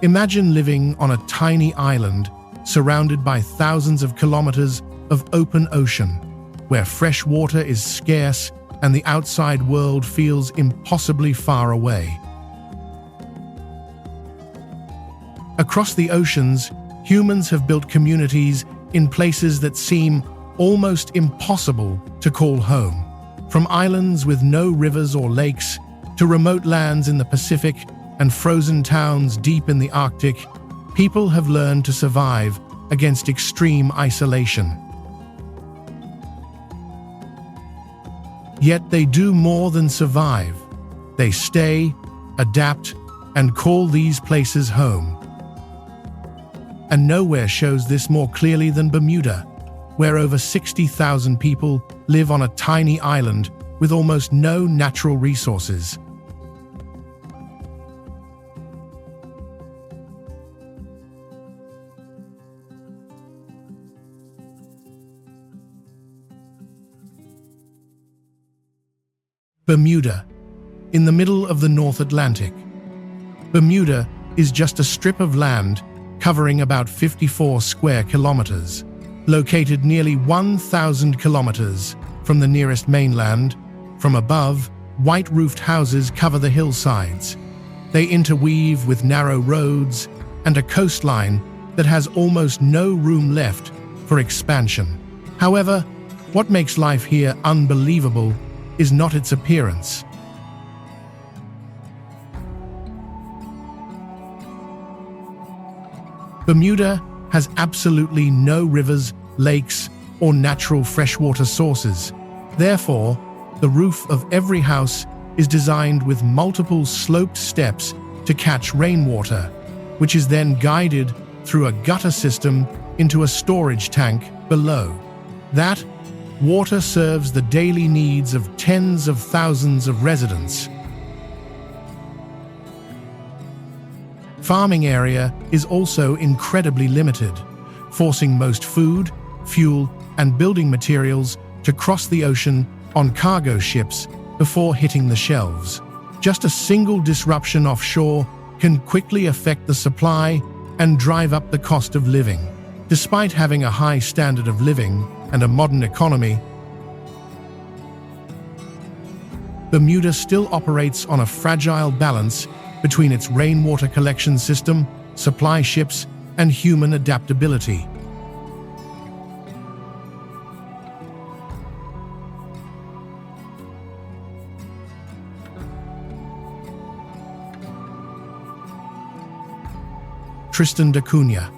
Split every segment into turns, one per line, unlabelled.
Imagine living on a tiny island surrounded by thousands of kilometers of open ocean, where fresh water is scarce and the outside world feels impossibly far away. Across the oceans, humans have built communities in places that seem almost impossible to call home. From islands with no rivers or lakes to remote lands in the Pacific and frozen towns deep in the Arctic, people have learned to survive against extreme isolation. Yet they do more than survive. They stay, adapt, and call these places home. And nowhere shows this more clearly than Bermuda, where over 60,000 people live on a tiny island with almost no natural resources. Bermuda, in the middle of the North Atlantic. Bermuda is just a strip of land covering about 54 square kilometers, located nearly 1,000 kilometers from the nearest mainland. From above, white-roofed houses cover the hillsides. They interweave with narrow roads and a coastline that has almost no room left for expansion. However, what makes life here unbelievable is not its appearance. Bermuda has absolutely no rivers, lakes, or natural freshwater sources. Therefore, the roof of every house is designed with multiple sloped steps to catch rainwater, which is then guided through a gutter system into a storage tank below. That water serves the daily needs of tens of thousands of residents. Farming area is also incredibly limited, forcing most food, fuel, and building materials to cross the ocean on cargo ships before hitting the shelves. Just a single disruption offshore can quickly affect the supply and drive up the cost of living. Despite having a high standard of living and a modern economy, Bermuda still operates on a fragile balance between its rainwater collection system, supply ships, and human adaptability. Tristan da Cunha.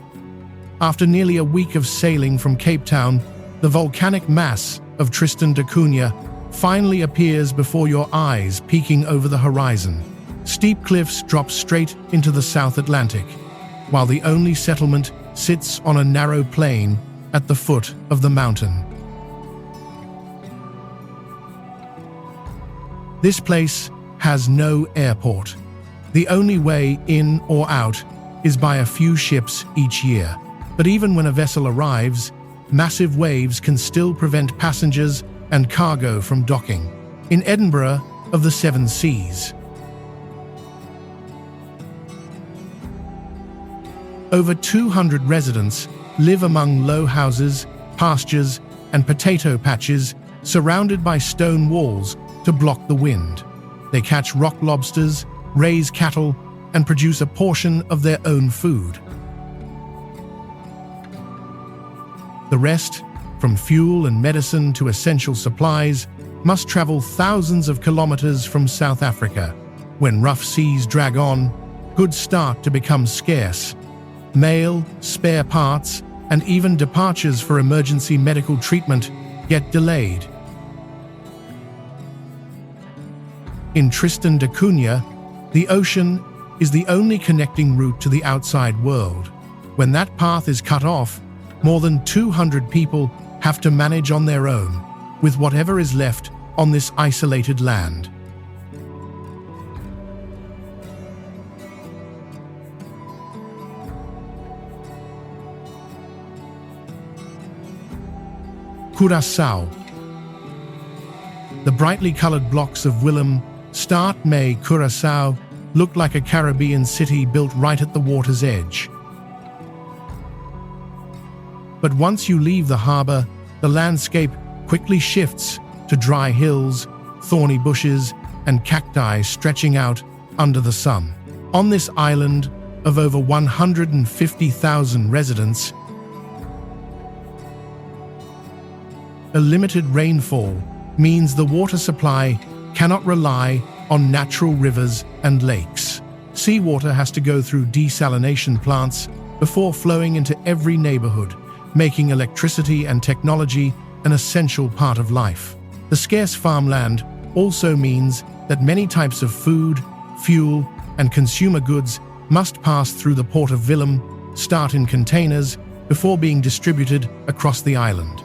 After nearly a week of sailing from Cape Town, the volcanic mass of Tristan da Cunha finally appears before your eyes, peeking over the horizon. Steep cliffs drop straight into the South Atlantic, while the only settlement sits on a narrow plain at the foot of the mountain. This place has no airport. The only way in or out is by a few ships each year. But even when a vessel arrives, massive waves can still prevent passengers and cargo from docking. In Edinburgh of the Seven Seas, over 200 residents live among low houses, pastures, and potato patches surrounded by stone walls to block the wind. They catch rock lobsters, raise cattle, and produce a portion of their own food. The rest, from fuel and medicine to essential supplies, must travel thousands of kilometers from South Africa. When rough seas drag on, goods start to become scarce. Mail, spare parts, and even departures for emergency medical treatment get delayed. In Tristan da Cunha, the ocean is the only connecting route to the outside world. When that path is cut off, more than 200 people have to manage on their own with whatever is left on this isolated land. Curacao. The brightly colored blocks of Willem start May Curacao look like a Caribbean city built right at the water's edge. But once you leave the harbor, the landscape quickly shifts to dry hills, thorny bushes, and cacti stretching out under the sun. On this island of over 150,000 residents, a limited rainfall means the water supply cannot rely on natural rivers and lakes. Seawater has to go through desalination plants before flowing into every neighborhood, making electricity and technology an essential part of life. The scarce farmland also means that many types of food, fuel, and consumer goods must pass through the port of Willem, start in containers, before being distributed across the island.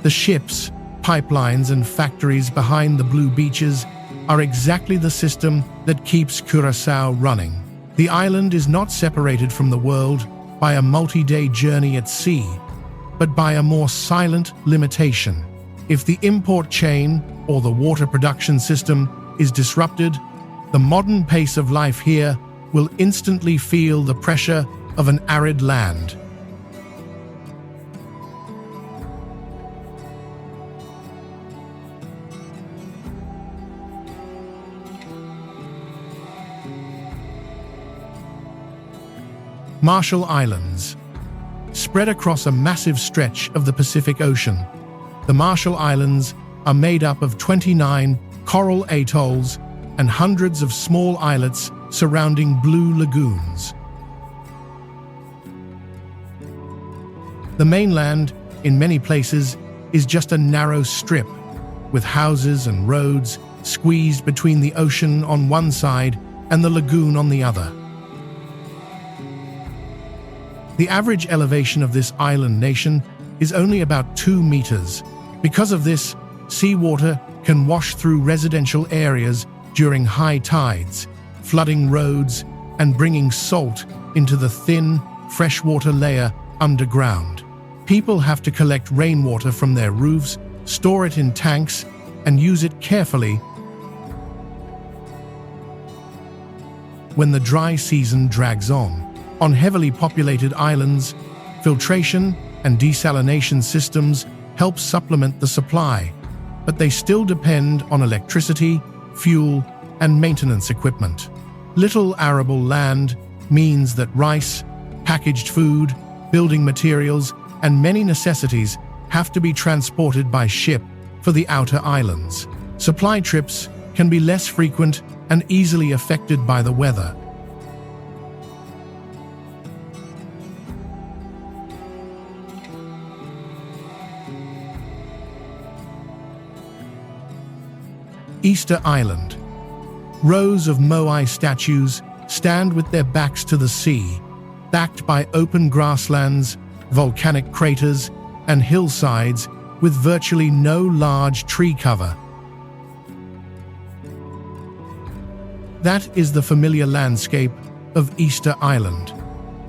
The ships, pipelines, and factories behind the blue beaches are exactly the system that keeps Curacao running. The island is not separated from the world by a multi-day journey at sea, but by a more silent limitation. If the import chain or the water production system is disrupted, the modern pace of life here will instantly feel the pressure of an arid land. Marshall Islands. Spread across a massive stretch of the Pacific Ocean, the Marshall Islands are made up of 29 coral atolls and hundreds of small islets surrounding blue lagoons. The mainland, in many places, is just a narrow strip, with houses and roads squeezed between the ocean on one side and the lagoon on the other. The average elevation of this island nation is only about 2 meters. Because of this, seawater can wash through residential areas during high tides, flooding roads and bringing salt into the thin, freshwater layer underground. People have to collect rainwater from their roofs, store it in tanks, and use it carefully when the dry season drags on. On heavily populated islands, filtration and desalination systems help supplement the supply, but they still depend on electricity, fuel, and maintenance equipment. Little arable land means that rice, packaged food, building materials, and many necessities have to be transported by ship for the outer islands. Supply trips can be less frequent and easily affected by the weather. Easter Island. Rows of moai statues stand with their backs to the sea, backed by open grasslands, volcanic craters, and hillsides with virtually no large tree cover. That is the familiar landscape of Easter Island,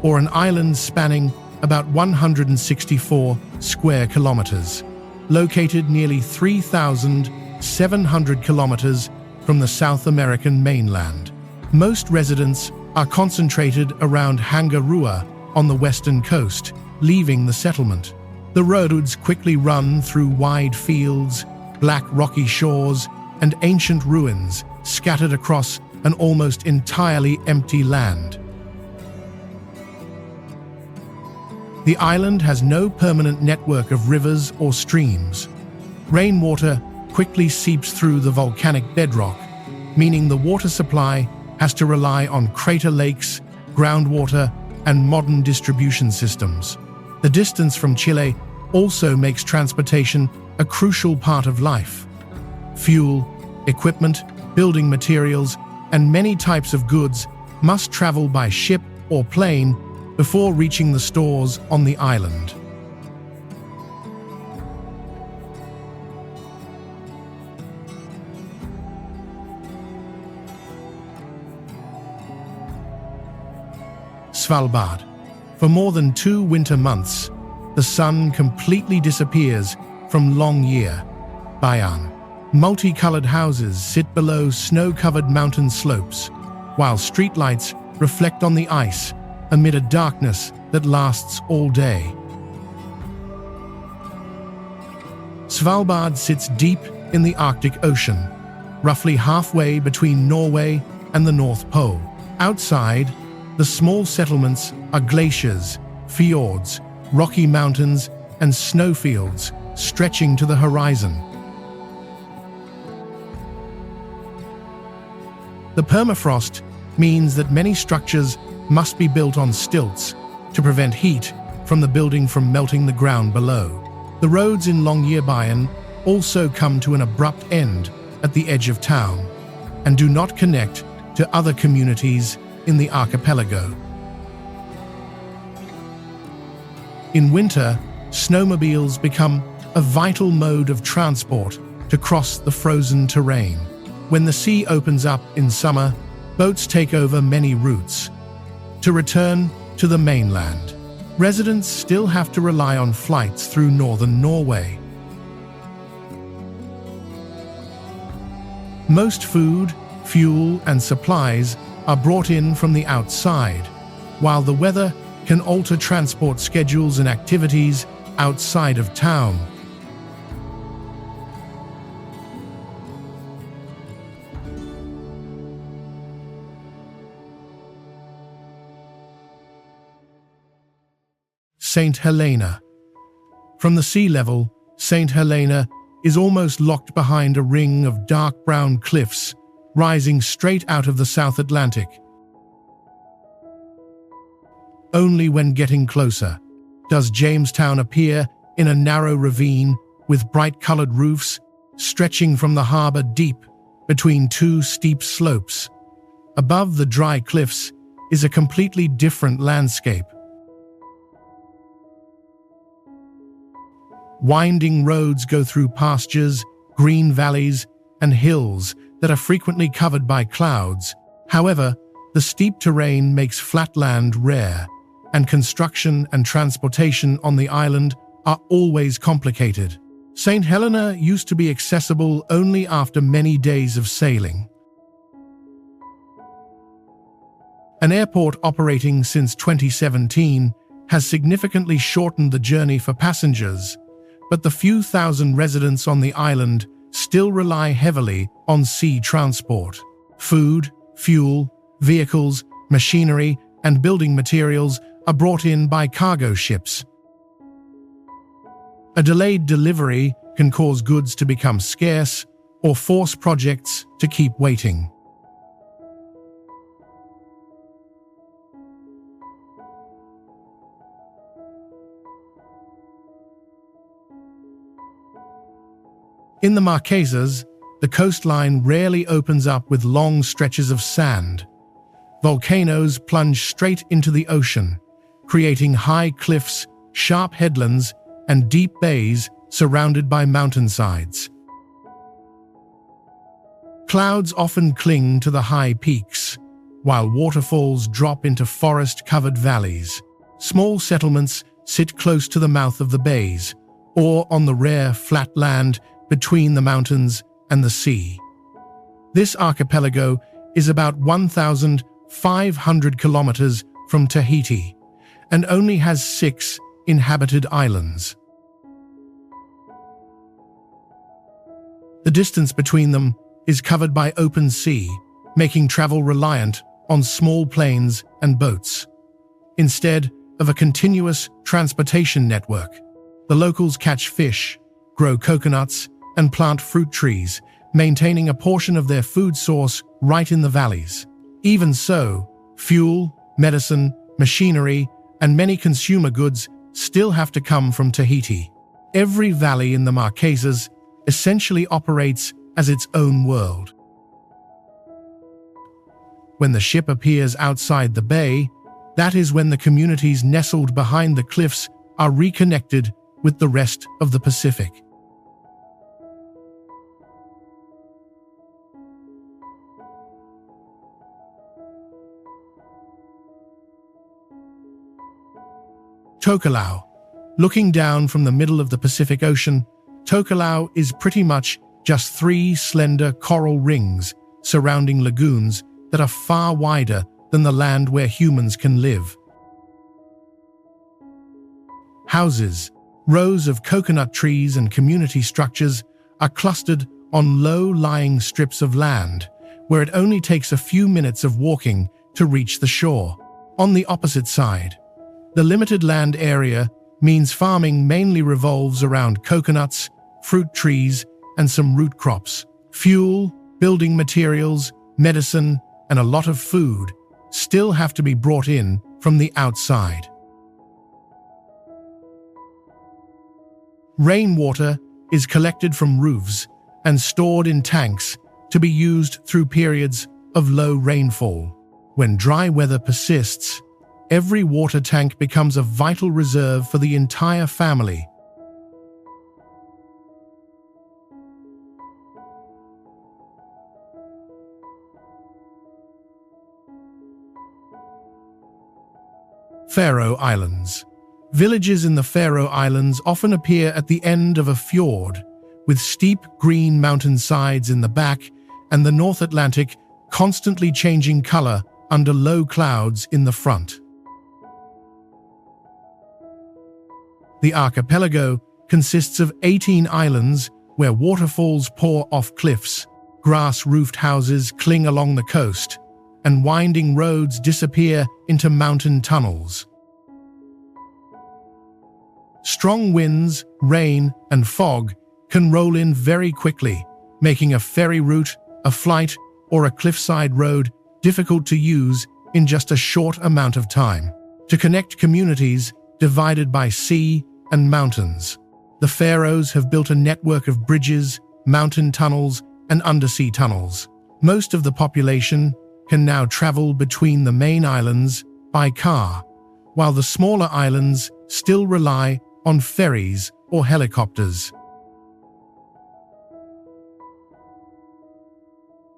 or an island spanning about 164 square kilometers, located nearly 3,700 kilometers from the South American mainland. Most residents are concentrated around Hangarua on the western coast, leaving the settlement. The roads quickly run through wide fields, black rocky shores, and ancient ruins scattered across an almost entirely empty land. The island has no permanent network of rivers or streams. Rainwater quickly seeps through the volcanic bedrock, meaning the water supply has to rely on crater lakes, groundwater, and modern distribution systems. The distance from Chile also makes transportation a crucial part of life. Fuel, equipment, building materials, and many types of goods must travel by ship or plane before reaching the stores on the island. Svalbard. For more than 2 winter months, the sun completely disappears from long year, Bayan. Multicolored houses sit below snow-covered mountain slopes, while streetlights reflect on the ice amid a darkness that lasts all day. Svalbard sits deep in the Arctic Ocean, roughly halfway between Norway and the North Pole. Outside, the small settlements are glaciers, fjords, rocky mountains, and snowfields stretching to the horizon. The permafrost means that many structures must be built on stilts to prevent heat from the building from melting the ground below. The roads in Longyearbyen also come to an abrupt end at the edge of town and do not connect to other communities in the archipelago. In winter, snowmobiles become a vital mode of transport to cross the frozen terrain. When the sea opens up in summer, boats take over many routes. To return to the mainland, residents still have to rely on flights through northern Norway. Most food, fuel, and supplies are brought in from the outside, while the weather can alter transport schedules and activities outside of town. St. Helena. From the sea level, St. Helena is almost locked behind a ring of dark brown cliffs rising straight out of the South Atlantic. Only when getting closer does Jamestown appear in a narrow ravine with bright-colored roofs stretching from the harbor deep between two steep slopes. Above the dry cliffs is a completely different landscape. Winding roads go through pastures, green valleys, and hills that are frequently covered by clouds. However, the steep terrain makes flat land rare, and construction and transportation on the island are always complicated. St. Helena used to be accessible only after many days of sailing. An airport operating since 2017 has significantly shortened the journey for passengers, but the few thousand residents on the island still rely heavily on sea transport. Food, fuel, vehicles, machinery, and building materials are brought in by cargo ships. A delayed delivery can cause goods to become scarce or force projects to keep waiting. In the Marquesas, the coastline rarely opens up with long stretches of sand. Volcanoes plunge straight into the ocean, creating high cliffs, sharp headlands, and deep bays surrounded by mountainsides. Clouds often cling to the high peaks, while waterfalls drop into forest-covered valleys. Small settlements sit close to the mouth of the bays, or on the rare flat land between the mountains and the sea. This archipelago is about 1,500 kilometers from Tahiti and only has 6 inhabited islands. The distance between them is covered by open sea, making travel reliant on small planes and boats, instead of a continuous transportation network. The locals catch fish, grow coconuts, and plant fruit trees, maintaining a portion of their food source right in the valleys. Even so, fuel, medicine, machinery, and many consumer goods still have to come from Tahiti. Every valley in the Marquesas essentially operates as its own world. When the ship appears outside the bay, that is when the communities nestled behind the cliffs are reconnected with the rest of the Pacific. Tokelau. Looking down from the middle of the Pacific Ocean, Tokelau is pretty much just 3 slender coral rings surrounding lagoons that are far wider than the land where humans can live. Houses, rows of coconut trees and community structures are clustered on low-lying strips of land, where it only takes a few minutes of walking to reach the shore. On the opposite side, the limited land area means farming mainly revolves around coconuts, fruit trees, and some root crops. Fuel, building materials, medicine, and a lot of food still have to be brought in from the outside. Rainwater is collected from roofs and stored in tanks to be used through periods of low rainfall. When dry weather persists, every water tank becomes a vital reserve for the entire family. Faroe Islands. Villages in the Faroe Islands often appear at the end of a fjord, with steep green mountainsides in the back and the North Atlantic constantly changing color under low clouds in the front. The archipelago consists of 18 islands where waterfalls pour off cliffs, grass-roofed houses cling along the coast, and winding roads disappear into mountain tunnels. Strong winds, rain, and fog can roll in very quickly, making a ferry route, a flight, or a cliffside road difficult to use in just a short amount of time. To connect communities divided by sea and mountains, the Faroes have built a network of bridges, mountain tunnels, and undersea tunnels. Most of the population can now travel between the main islands by car, while the smaller islands still rely on ferries or helicopters.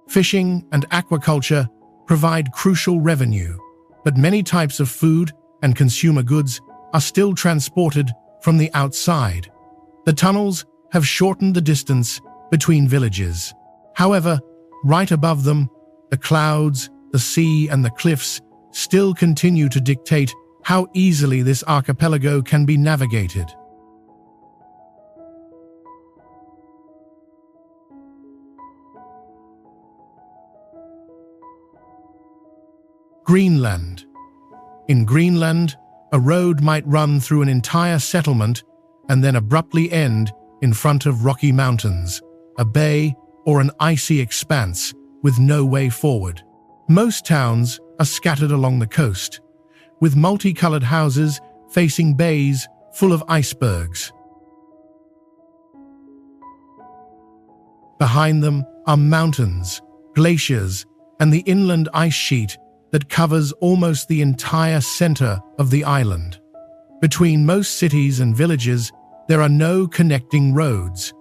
Fishing and aquaculture provide crucial revenue, but many types of food and consumer goods are still transported from the outside. The tunnels have shortened the distance between villages. However, right above them, the clouds, the sea, and the cliffs still continue to dictate how easily this archipelago can be navigated. Greenland. In Greenland, a road might run through an entire settlement and then abruptly end in front of rocky mountains, a bay, or an icy expanse with no way forward. Most towns are scattered along the coast, with multicolored houses facing bays full of icebergs. Behind them are mountains, glaciers, and the inland ice sheet that covers almost the entire center of the island. Between most cities and villages, there are no connecting roads.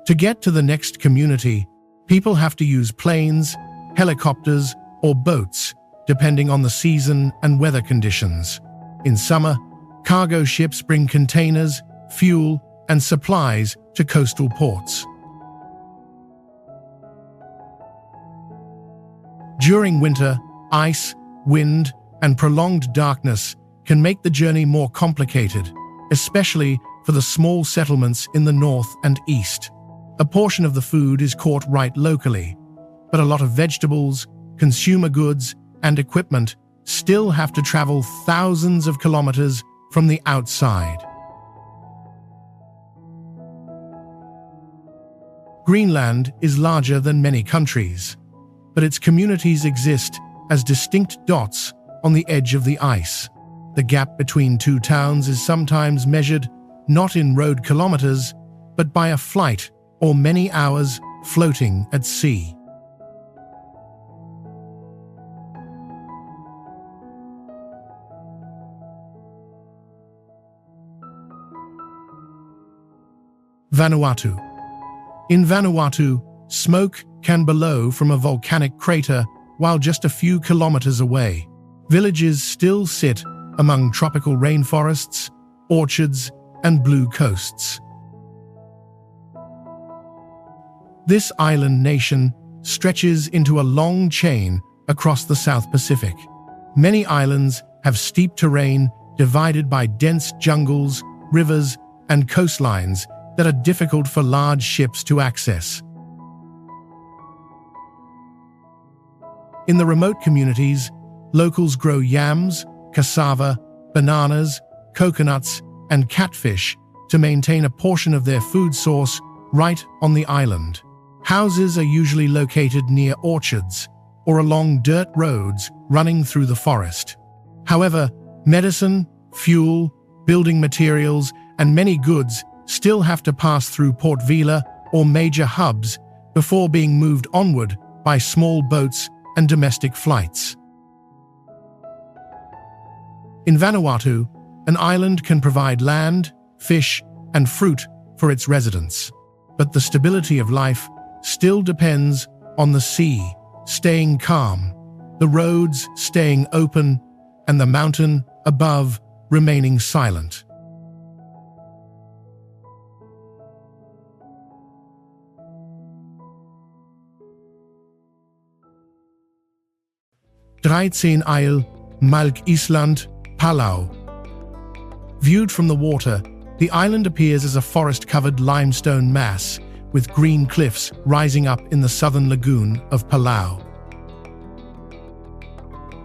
To get to the next community, people have to use planes, helicopters, or boats, depending on the season and weather conditions. In summer, cargo ships bring containers, fuel, and supplies to coastal ports. During winter, ice, wind, and prolonged darkness can make the journey more complicated, especially for the small settlements in the north and east. A portion of the food is caught right locally, but a lot of vegetables, consumer goods, and equipment still have to travel thousands of kilometers from the outside. Greenland is larger than many countries, but its communities exist as distinct dots on the edge of the ice. The gap between two towns is sometimes measured not in road kilometers, but by a flight or many hours floating at sea. Vanuatu. In Vanuatu, smoke can billow from a volcanic crater while just a few kilometers away. Villages still sit among tropical rainforests, orchards, and blue coasts. This island nation stretches into a long chain across the South Pacific. Many islands have steep terrain divided by dense jungles, rivers, and coastlines that are difficult for large ships to access. In the remote communities, locals grow yams, cassava, bananas, coconuts, and catfish to maintain a portion of their food source right on the island. Houses are usually located near orchards or along dirt roads running through the forest. However, medicine, fuel, building materials, and many goods still have to pass through Port Vila or major hubs before being moved onward by small boats and domestic flights. In Vanuatu, an island can provide land, fish, and fruit for its residents. But the stability of life still depends on the sea staying calm, the roads staying open, and the mountain above remaining silent. Dreizehn Isle, Marquesas, Palau. Viewed from the water, the island appears as a forest-covered limestone mass with green cliffs rising up in the southern lagoon of Palau.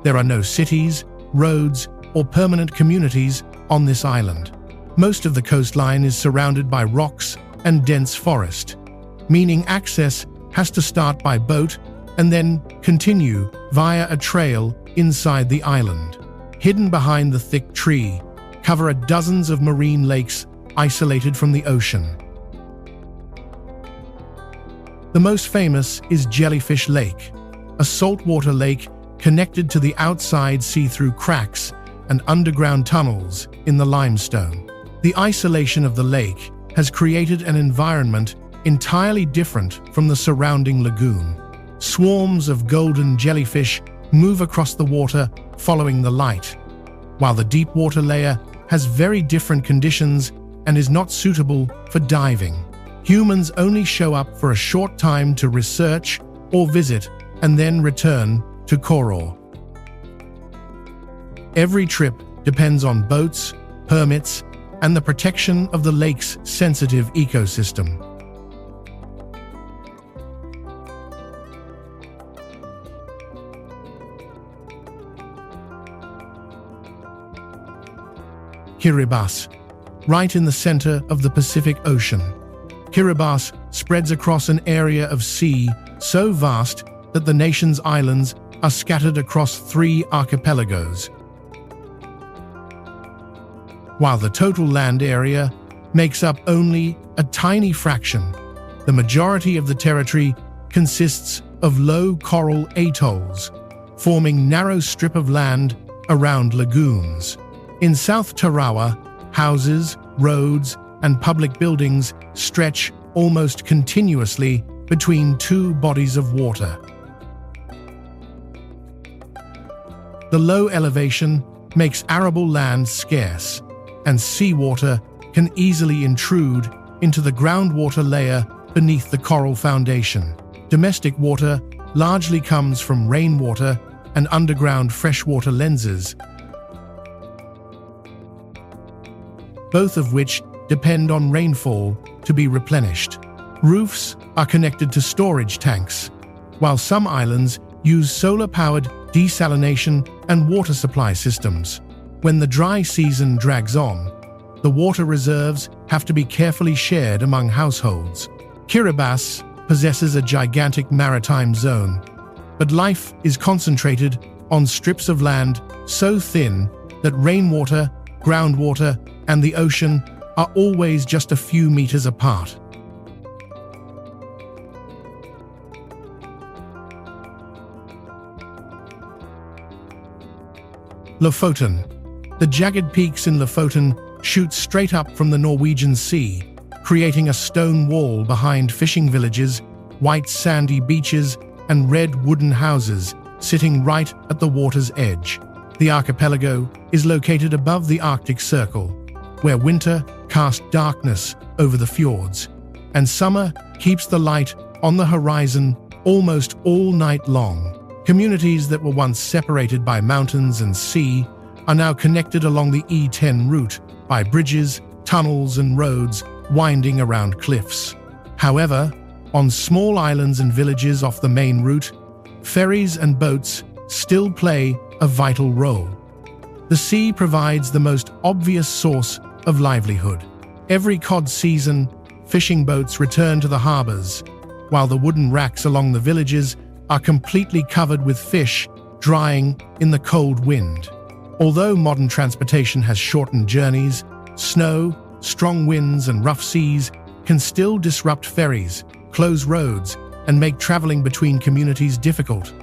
There are no cities, roads, or permanent communities on this island. Most of the coastline is surrounded by rocks and dense forest, meaning access has to start by boat and then continue via a trail inside the island. Hidden behind the thick tree cover are dozens of marine lakes isolated from the ocean. The most famous is Jellyfish Lake, a saltwater lake connected to the outside sea through cracks and underground tunnels in the limestone. The isolation of the lake has created an environment entirely different from the surrounding lagoon. Swarms of golden jellyfish move across the water following the light, while the deep water layer has very different conditions and is not suitable for diving. Humans only show up for a short time to research or visit and then return to Koror. Every trip depends on boats, permits, and the protection of the lake's sensitive ecosystem. Kiribati, right in the center of the Pacific Ocean. Kiribati spreads across an area of sea so vast that the nation's islands are scattered across 3 archipelagos. While the total land area makes up only a tiny fraction, the majority of the territory consists of low coral atolls, forming narrow strip of land around lagoons. In South Tarawa, houses, roads, and public buildings stretch almost continuously between 2 bodies of water. The low elevation makes arable land scarce, and seawater can easily intrude into the groundwater layer beneath the coral foundation. Domestic water largely comes from rainwater and underground freshwater lenses, both of which depend on rainfall to be replenished. Roofs are connected to storage tanks, while some islands use solar-powered desalination and water supply systems. When the dry season drags on, the water reserves have to be carefully shared among households. Kiribati possesses a gigantic maritime zone, but life is concentrated on strips of land so thin that rainwater, groundwater, and the ocean are always just a few meters apart. Lofoten. The jagged peaks in Lofoten shoot straight up from the Norwegian Sea, creating a stone wall behind fishing villages, white sandy beaches, and red wooden houses sitting right at the water's edge. The archipelago is located above the Arctic Circle, where winter casts darkness over the fjords, and summer keeps the light on the horizon almost all night long. Communities that were once separated by mountains and sea are now connected along the E10 route by bridges, tunnels, and roads winding around cliffs. However, on small islands and villages off the main route, ferries and boats still play a vital role. The sea provides the most obvious source of livelihood. Every cod season, fishing boats return to the harbors, while the wooden racks along the villages are completely covered with fish, drying in the cold wind. Although modern transportation has shortened journeys, snow, strong winds, and rough seas can still disrupt ferries, close roads, and make traveling between communities difficult.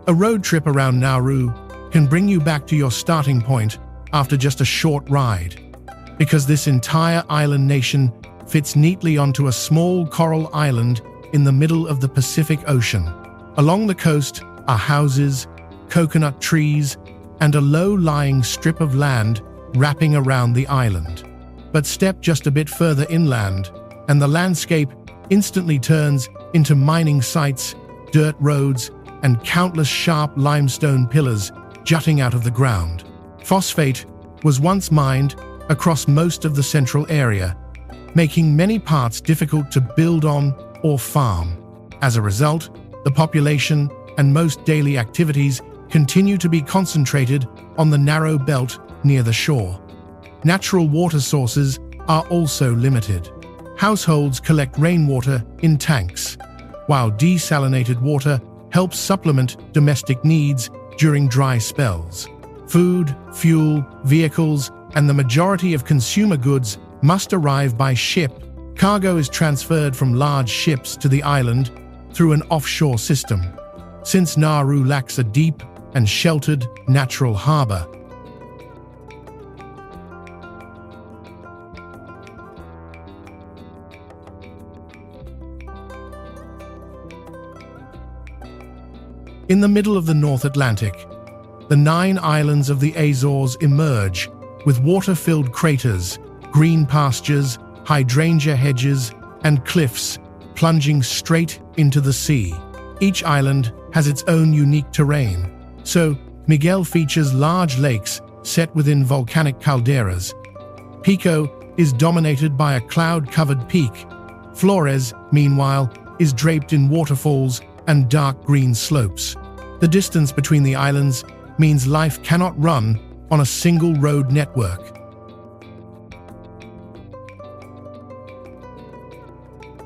A road trip around Nauru can bring you back to your starting point after just a short ride, because this entire island nation fits neatly onto a small coral island in the middle of the Pacific Ocean. Along the coast are houses, coconut trees, and a low-lying strip of land wrapping around the island. But step just a bit further inland, and the landscape instantly turns into mining sites, dirt roads, and countless sharp limestone pillars jutting out of the ground. Phosphate was once mined across most of the central area, making many parts difficult to build on or farm. As a result, the population and most daily activities continue to be concentrated on the narrow belt near the shore. Natural water sources are also limited. Households collect rainwater in tanks, while desalinated water helps supplement domestic needs during dry spells. Food, fuel, vehicles, and the majority of consumer goods must arrive by ship. Cargo is transferred from large ships to the island through an offshore system. Since Nauru lacks a deep and sheltered natural harbor, in the middle of the North Atlantic, the 9 islands of the Azores emerge with water-filled craters, green pastures, hydrangea hedges, and cliffs plunging straight into the sea. Each island has its own unique terrain. So, Miguel features large lakes set within volcanic calderas. Pico is dominated by a cloud-covered peak. Flores, meanwhile, is draped in waterfalls and dark green slopes. The distance between the islands means life cannot run on a single road network.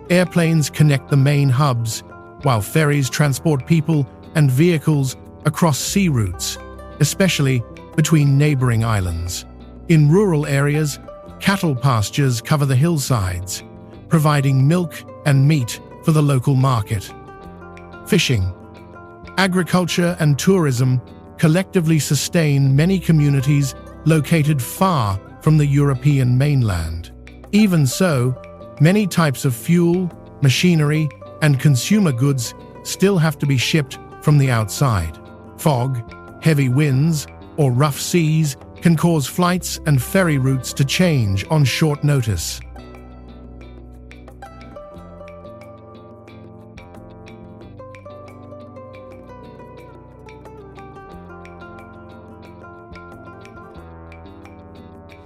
Airplanes connect the main hubs, while ferries transport people and vehicles across sea routes, especially between neighboring islands. In rural areas, cattle pastures cover the hillsides, providing milk and meat for the local market. Fishing, agriculture, and tourism collectively sustain many communities located far from the European mainland. Even so, many types of fuel, machinery, and consumer goods still have to be shipped from the outside. Fog, heavy winds, or rough seas can cause flights and ferry routes to change on short notice.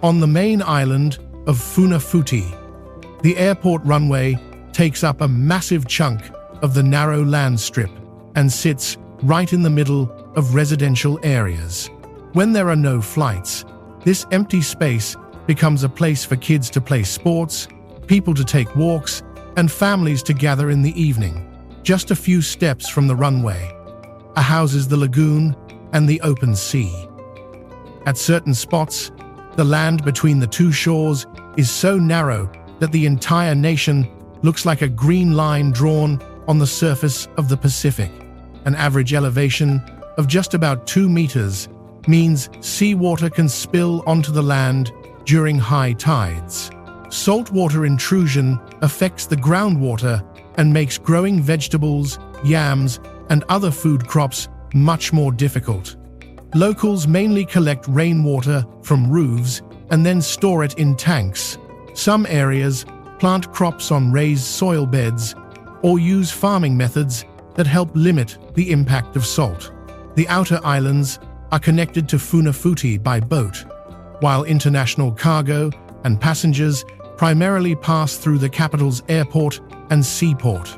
On the main island of Funafuti, the airport runway takes up a massive chunk of the narrow land strip and sits right in the middle of residential areas. When there are no flights, this empty space becomes a place for kids to play sports, people to take walks, and families to gather in the evening. Just a few steps from the runway houses the lagoon and the open sea. At certain spots, the land between the two shores is so narrow that the entire nation looks like a green line drawn on the surface of the Pacific. An average elevation of just about 2 meters means seawater can spill onto the land during high tides. Saltwater intrusion affects the groundwater and makes growing vegetables, yams, and other food crops much more difficult. Locals mainly collect rainwater from roofs and then store it in tanks. Some areas plant crops on raised soil beds or use farming methods that help limit the impact of salt. The outer islands are connected to Funafuti by boat, while international cargo and passengers primarily pass through the capital's airport and seaport.